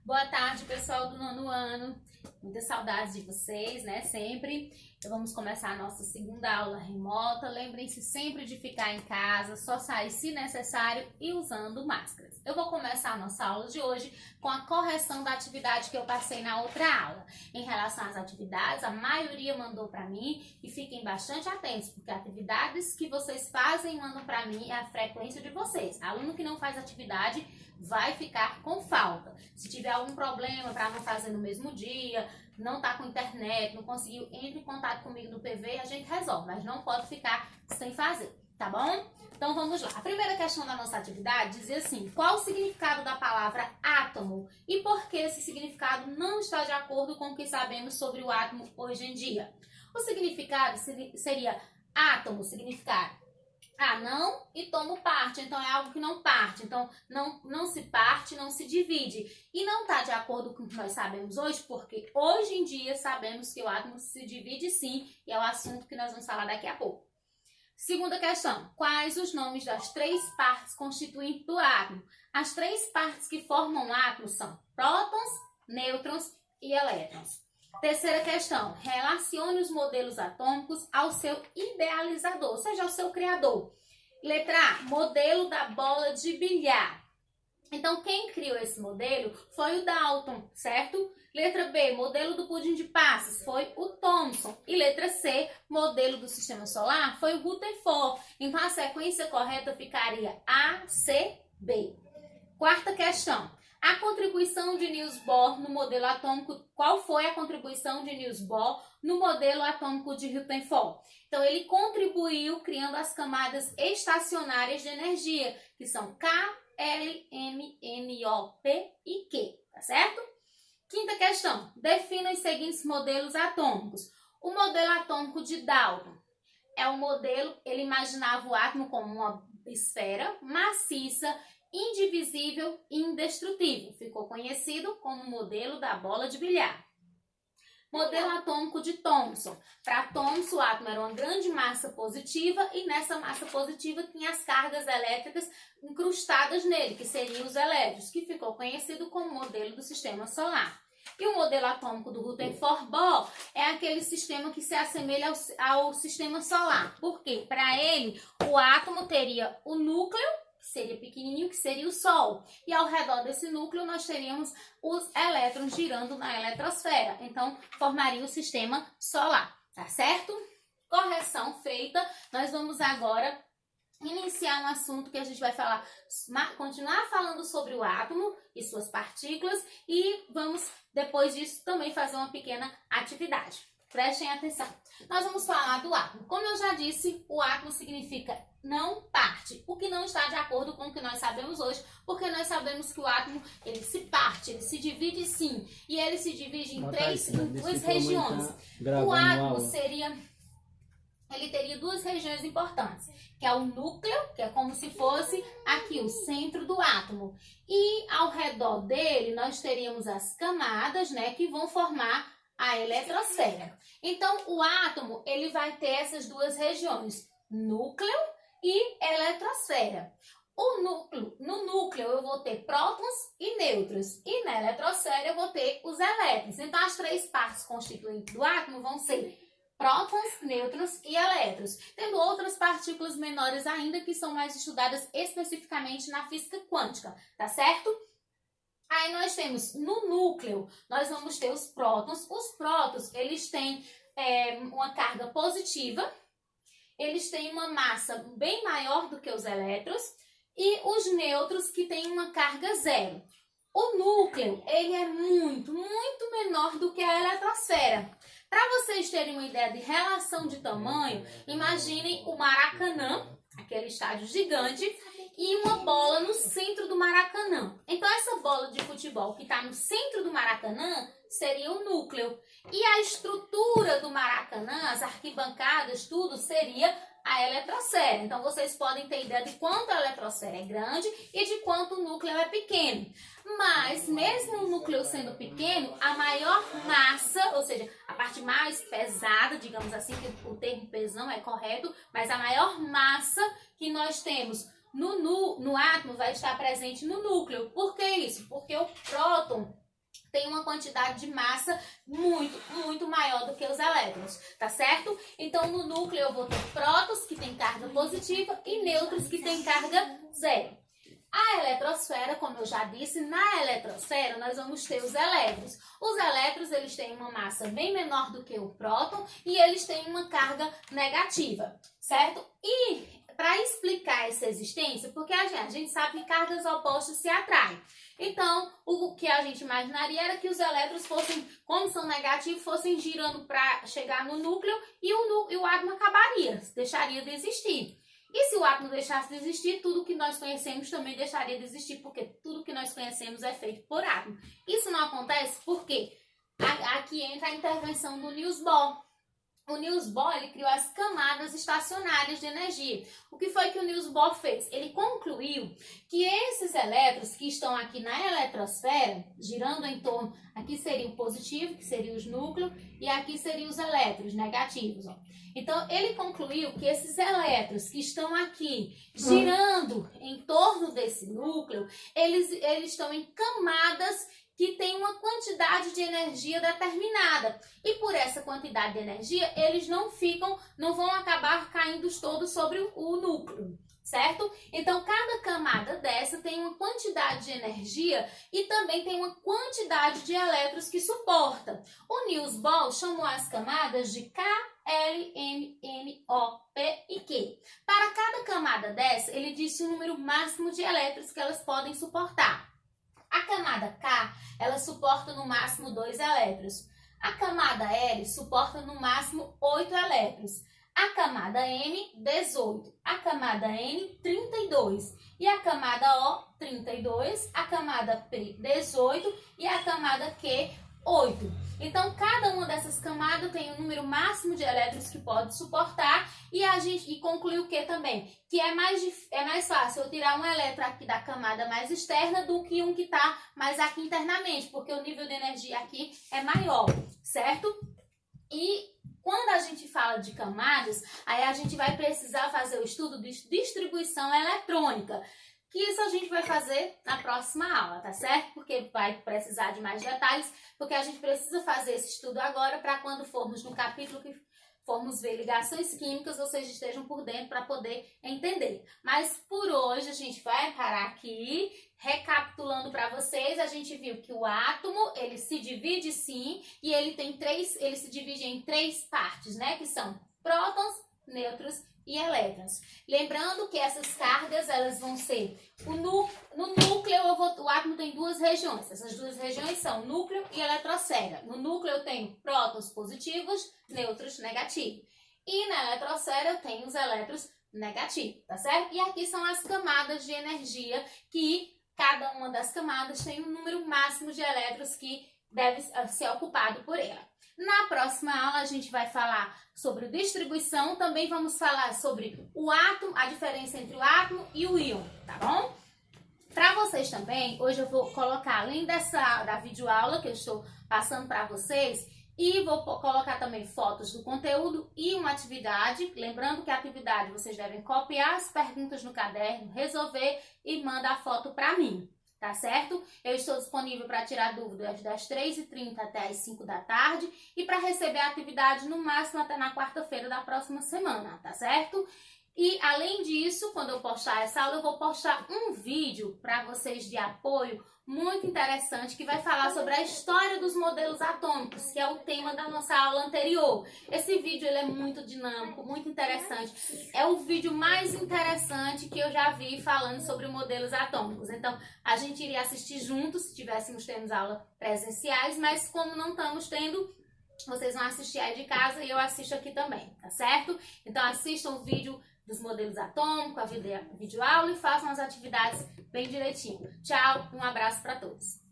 Boa tarde, pessoal do nono ano. Muitas saudades de vocês, né? Sempre. Então, vamos começar a nossa segunda aula remota. Lembrem-se sempre de ficar em casa, só sair se necessário e usando máscaras. Eu vou começar a nossa aula de hoje com a correção da atividade que eu passei na outra aula. Em relação às atividades, a maioria mandou para mim e fiquem bastante atentos, porque atividades que vocês fazem e mandam para mim é a frequência de vocês. Aluno que não faz atividade vai ficar com falta. Se tiver algum problema para não fazer no mesmo dia, não tá com internet, não conseguiu, entre em contato comigo no PV e a gente resolve, mas não pode ficar sem fazer, tá bom? Então vamos lá. A primeira questão da nossa atividade dizia assim: qual o significado da palavra átomo e por que esse significado não está de acordo com o que sabemos sobre o átomo hoje em dia? O significado seria átomo, significar não e tomo parte, então é algo que não parte, então não se parte, não se divide. E não está de acordo com o que nós sabemos hoje, porque hoje em dia sabemos que o átomo se divide sim, e é o assunto que nós vamos falar daqui a pouco. Segunda questão: quais os nomes das três partes constituintes do átomo? As três partes que formam o átomo são prótons, nêutrons e elétrons. Terceira questão: relacione os modelos atômicos ao seu idealizador, ou seja, ao seu criador. Letra A, modelo da bola de bilhar. Então, quem criou esse modelo foi o Dalton, certo? Letra B, modelo do pudim de passas, foi o Thomson. E letra C, modelo do sistema solar, foi o Rutherford. Então, a sequência correta ficaria A, C, B. Quarta questão: a contribuição de Niels Bohr no modelo atômico, qual foi a contribuição de Niels Bohr no modelo atômico de Rutherford? Então, ele contribuiu criando as camadas estacionárias de energia, que são K, L, M, N, O, P e Q, tá certo? Quinta questão: defina os seguintes modelos atômicos. O modelo atômico de Dalton é o modelo, ele imaginava o átomo como uma esfera maciça, indivisível e indestrutível. Ficou conhecido como modelo da bola de bilhar. Modelo atômico de Thomson. Para Thomson, o átomo era uma grande massa positiva e nessa massa positiva tinha as cargas elétricas incrustadas nele, que seriam os elétrons, que ficou conhecido como modelo do sistema solar. E o modelo atômico do Rutherford Bohr é aquele sistema que se assemelha ao sistema solar. Por quê? Para ele, o átomo teria o núcleo, que seria pequenininho, que seria o Sol. E ao redor desse núcleo nós teríamos os elétrons girando na eletrosfera. Então, formaria o sistema solar, tá certo? Correção feita. Nós vamos agora iniciar um assunto que a gente vai falar, continuar falando sobre o átomo e suas partículas e vamos, depois disso, também fazer uma pequena atividade. Prestem atenção. Nós vamos falar do átomo. Como eu já disse, o átomo significa não parte, o que não está de acordo com o que nós sabemos hoje, porque nós sabemos que o átomo, ele se parte, ele se divide sim, e ele se divide em duas regiões. O átomo ele teria duas regiões importantes, que é o núcleo, que é como se fosse aqui o centro do átomo, e ao redor dele nós teríamos as camadas, né, que vão formar a eletrosfera. Então, o átomo, ele vai ter essas duas regiões, núcleo e eletrosfera. No núcleo eu vou ter prótons e nêutrons, e na eletrosfera eu vou ter os elétrons. Então, as três partes constituintes do átomo vão ser prótons, nêutrons e elétrons, tendo outras partículas menores ainda que são mais estudadas especificamente na física quântica, tá certo? Aí nós temos no núcleo, nós vamos ter os prótons. Os prótons, eles têm uma carga positiva, eles têm uma massa bem maior do que os elétrons, e os nêutrons que têm uma carga zero. O núcleo, ele é muito menor do que a eletrosfera. Para vocês terem uma ideia de relação de tamanho, imaginem o Maracanã, aquele estádio gigante, e uma bola no centro do Maracanã. Então, essa bola de futebol que está no centro do Maracanã seria o núcleo. E a estrutura do Maracanã, as arquibancadas, tudo seria a eletrosfera. Então, vocês podem ter ideia de quanto a eletrosfera é grande e de quanto o núcleo é pequeno. Mas, mesmo o núcleo sendo pequeno, a maior massa, ou seja, a parte mais pesada, digamos assim, que o termo peso não é correto, mas a maior massa que nós temos no átomo vai estar presente no núcleo. Por que isso? Porque o próton tem uma quantidade de massa muito maior do que os elétrons, tá certo? Então, no núcleo eu vou ter prótons, que tem carga positiva, e nêutrons, que tem carga zero. A eletrosfera, como eu já disse, na eletrosfera nós vamos ter os elétrons. Os elétrons, eles têm uma massa bem menor do que o próton e eles têm uma carga negativa, certo? E para explicar essa existência, porque a gente sabe que cargas opostas se atraem. Então, o que a gente imaginaria era que os elétrons fossem, como são negativos, fossem girando para chegar no núcleo e o átomo acabaria, deixaria de existir. E se o átomo deixasse de existir, tudo que nós conhecemos também deixaria de existir, porque tudo que nós conhecemos é feito por átomo. Isso não acontece porque aqui entra a intervenção do Niels Bohr. O Niels Bohr, ele criou as camadas estacionárias de energia. O que foi que o Niels Bohr fez? Ele concluiu que esses elétrons que estão aqui na eletrosfera, girando em torno, aqui seria o positivo, que seria os núcleos, e aqui seriam os elétrons negativos, ó. Então, ele concluiu que esses elétrons que estão aqui girando em torno desse núcleo, eles estão em camadas que têm uma quantidade de energia determinada. E por essa quantidade de energia, eles não vão acabar caindo todos sobre o núcleo, certo? Então, cada camada dessa tem uma quantidade de energia e também tem uma quantidade de elétrons que suporta. O Niels Bohr chamou as camadas de K, L, M, N, O, P e Q. Para cada camada dessa, ele disse o número máximo de elétrons que elas podem suportar. A camada K, ela suporta no máximo 2 elétrons. A camada L suporta no máximo 8 elétrons. A camada M, 18. A camada N, 32. E a camada O, 32. A camada P, 18. E a camada Q, 8. Então, cada uma dessas camadas tem um número máximo de elétrons que pode suportar e a gente concluiu o que também? Que é mais fácil eu tirar um elétron aqui da camada mais externa do que um que está mais aqui internamente, porque o nível de energia aqui é maior, certo? E quando a gente fala de camadas, aí a gente vai precisar fazer o estudo de distribuição eletrônica. Que isso a gente vai fazer na próxima aula, tá certo? Porque vai precisar de mais detalhes, porque a gente precisa fazer esse estudo agora para quando formos no capítulo que formos ver ligações químicas, vocês estejam por dentro para poder entender. Mas por hoje a gente vai parar aqui, recapitulando para vocês, a gente viu que o átomo, ele se divide sim, e ele se divide em 3 partes, né? Que são prótons, nêutrons e elétrons. Lembrando que essas cargas, elas vão ser no núcleo, o átomo tem 2 regiões. Essas 2 regiões são núcleo e eletrosfera. No núcleo eu tenho prótons positivos, nêutrons negativos. E na eletrosfera eu tenho os elétrons negativos, tá certo? E aqui são as camadas de energia, que cada uma das camadas tem um número máximo de elétrons que deve ser ocupado por ela. Na próxima aula a gente vai falar sobre distribuição, também vamos falar sobre o átomo, a diferença entre o átomo e o íon, tá bom? Para vocês também, hoje eu vou colocar, além da videoaula que eu estou passando para vocês, e vou colocar também fotos do conteúdo e uma atividade. Lembrando que a atividade vocês devem copiar as perguntas no caderno, resolver e mandar a foto para mim. Tá certo? Eu estou disponível para tirar dúvidas das 3h30 até as 5 da tarde e para receber a atividade no máximo até na quarta-feira da próxima semana, tá certo? E além disso, quando eu postar essa aula, eu vou postar um vídeo para vocês de apoio muito interessante que vai falar sobre a história dos modelos atômicos, que é o tema da nossa aula anterior. Esse vídeo ele é muito dinâmico, muito interessante. É o vídeo mais interessante que eu já vi falando sobre modelos atômicos. Então, a gente iria assistir juntos se tivéssemos tendo aula presenciais, mas como não estamos tendo, vocês vão assistir aí de casa e eu assisto aqui também, tá certo? Então, assistam o vídeo dos modelos atômicos, a videoaula e façam as atividades bem direitinho. Tchau, um abraço para todos.